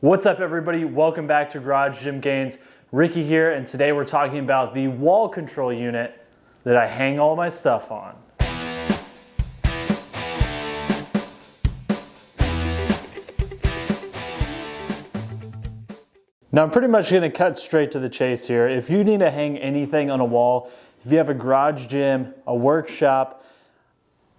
What's up everybody? Welcome back to Garage Gym Gainz. Ricky here, and today we're talking about the wall control unit that I hang all my stuff on. Now I'm pretty much going to cut straight to the chase here. If you need to hang anything on a wall, if you have a garage gym, a workshop,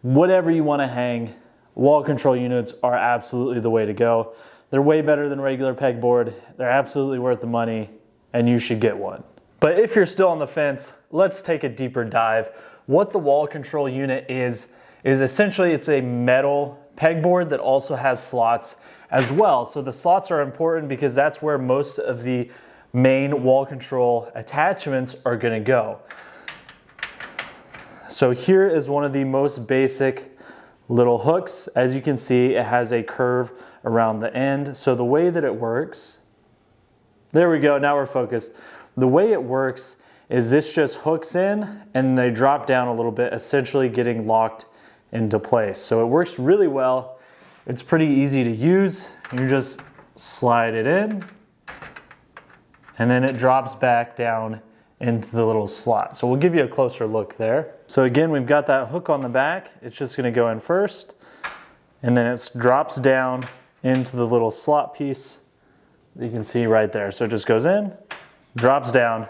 whatever you want to hang, wall control units are absolutely the way to go. They're way better than regular pegboard. They're absolutely worth the money, and you should get one. But if you're still on the fence, let's take a deeper dive. What the wall control unit is essentially it's a metal pegboard that also has slots as well. So the slots are important because that's where most of the main wall control attachments are gonna go. So here is one of the most basic little hooks. As you can see, it has a curve around the end. So the way that it works, there we go, now we're focused. The way it works is this just hooks in and they drop down a little bit, essentially getting locked into place. So it works really well. It's pretty easy to use. You just slide it in and then it drops back down into the little slot. So we'll give you a closer look there. So again, we've got that hook on the back. It's just gonna go in first and then it drops down into the little slot piece that you can see right there. So it just goes in, drops down,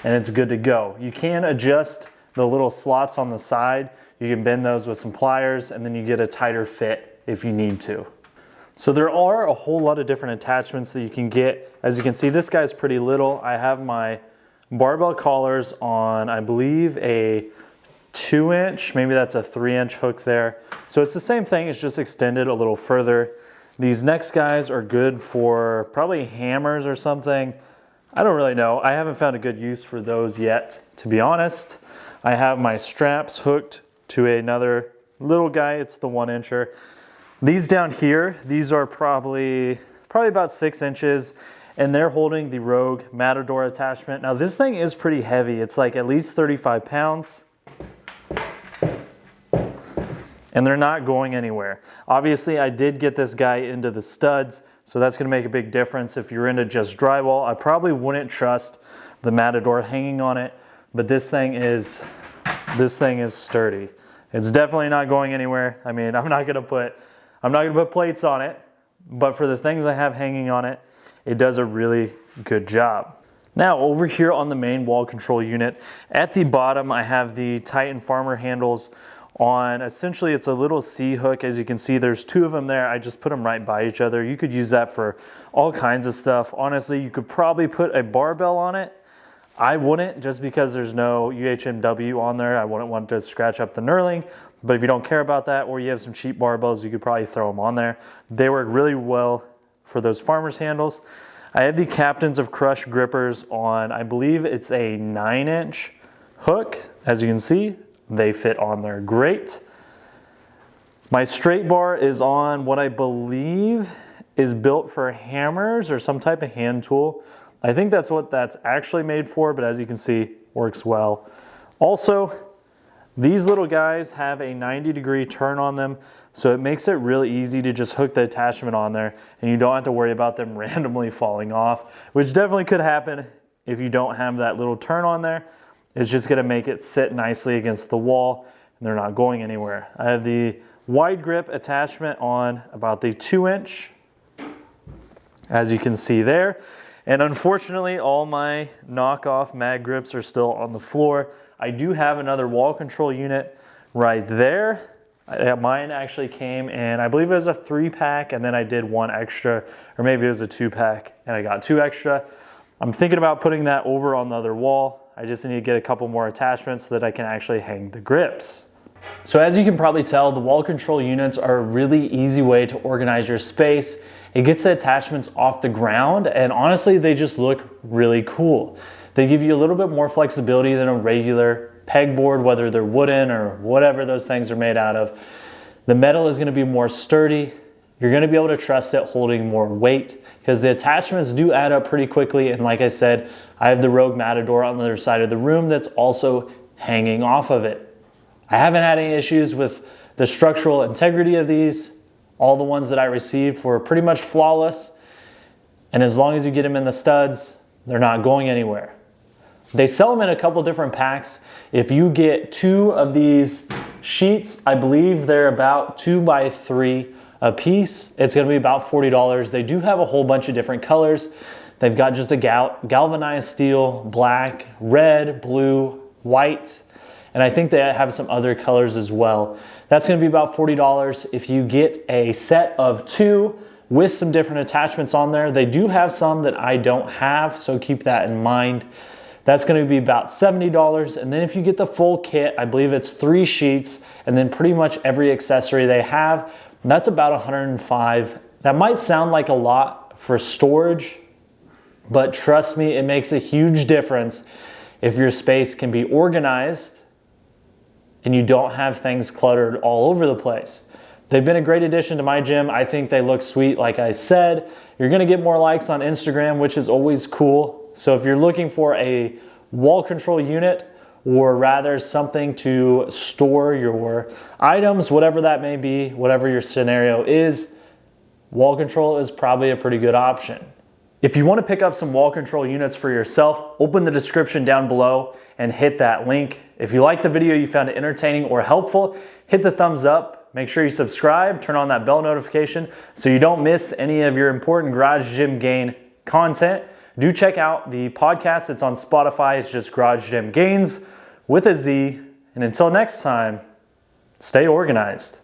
and it's good to go. You can adjust the little slots on the side. You can bend those with some pliers and then you get a tighter fit if you need to. So there are a whole lot of different attachments that you can get. As you can see, this guy's pretty little. I have my barbell collars on, I believe, a 2-inch, maybe that's a 3-inch hook there. So it's the same thing, it's just extended a little further. These next guys are good for probably hammers or something. I don't really know. I haven't found a good use for those yet, to be honest. I have my straps hooked to another little guy. It's the 1-incher. These down here, these are probably about 6 inches, and they're holding the Rogue Matador attachment. Now this thing is pretty heavy. It's like at least 35 pounds. And they're not going anywhere. Obviously, I did get this guy into the studs, so that's gonna make a big difference. If you're into just drywall, I probably wouldn't trust the Matador hanging on it, but this thing is sturdy. It's definitely not going anywhere. I mean, I'm not gonna put plates on it, but for the things I have hanging on it, it does a really good job. Now over here on the main wall control unit, at the bottom I have the Titan Farmer handles on. Essentially it's a little C hook. As you can see, there's 2 of them there. I just put them right by each other. You could use that for all kinds of stuff. Honestly, you could probably put a barbell on it. I wouldn't, just because there's no UHMW on there. I wouldn't want to scratch up the knurling, but if you don't care about that or you have some cheap barbells, you could probably throw them on there. They work really well for those farmer's handles. I have the Captains of Crush grippers on, I believe it's a 9-inch hook. As you can see, they fit on there great. My straight bar is on what I believe is built for hammers or some type of hand tool. I think that's what that's actually made for, but as you can see, works well. Also, these little guys have a 90-degree turn on them, so it makes it really easy to just hook the attachment on there and you don't have to worry about them randomly falling off, which definitely could happen if you don't have that little turn on there. It's just gonna make it sit nicely against the wall and they're not going anywhere. I have the wide grip attachment on about the 2-inch, as you can see there. And unfortunately, all my knockoff mag grips are still on the floor. I do have another wall control unit right there. Mine actually came in, I believe it was a 3-pack, and then I did 1 extra, or maybe it was a 2-pack and I got 2 extra. I'm thinking about putting that over on the other wall. I just need to get a couple more attachments so that I can actually hang the grips. So as you can probably tell, the wall control units are a really easy way to organize your space. It gets the attachments off the ground, and honestly, they just look really cool. They give you a little bit more flexibility than a regular pegboard, whether they're wooden or whatever those things are made out of. The metal is gonna be more sturdy. You're gonna be able to trust it holding more weight because the attachments do add up pretty quickly. And like I said, I have the Rogue Matador on the other side of the room that's also hanging off of it. I haven't had any issues with the structural integrity of these. All the ones that I received were pretty much flawless. And as long as you get them in the studs, they're not going anywhere. They sell them in a couple different packs. If you get 2 of these sheets, I believe they're about 2 by 3 a piece. It's gonna be about $40. They do have a whole bunch of different colors. They've got just a galvanized steel, black, red, blue, white, and I think they have some other colors as well. That's gonna be about $40. If you get a set of 2 with some different attachments on there, they do have some that I don't have, so keep that in mind. That's gonna be about $70. And then if you get the full kit, I believe it's 3 sheets and then pretty much every accessory they have, that's about $105. That might sound like a lot for storage, but trust me, it makes a huge difference if your space can be organized and you don't have things cluttered all over the place. They've been a great addition to my gym. I think they look sweet, like I said. You're gonna get more likes on Instagram, which is always cool. So if you're looking for a wall control unit, or rather something to store your items, whatever that may be, whatever your scenario is, wall control is probably a pretty good option. If you want to pick up some wall control units for yourself, open the description down below and hit that link. If you liked the video, you found it entertaining or helpful, hit the thumbs up. Make sure you subscribe, turn on that bell notification so you don't miss any of your important Garage Gym Gain content. Do check out the podcast. It's on Spotify. It's just Garage Gym Gainz with a Z. And until next time, stay organized.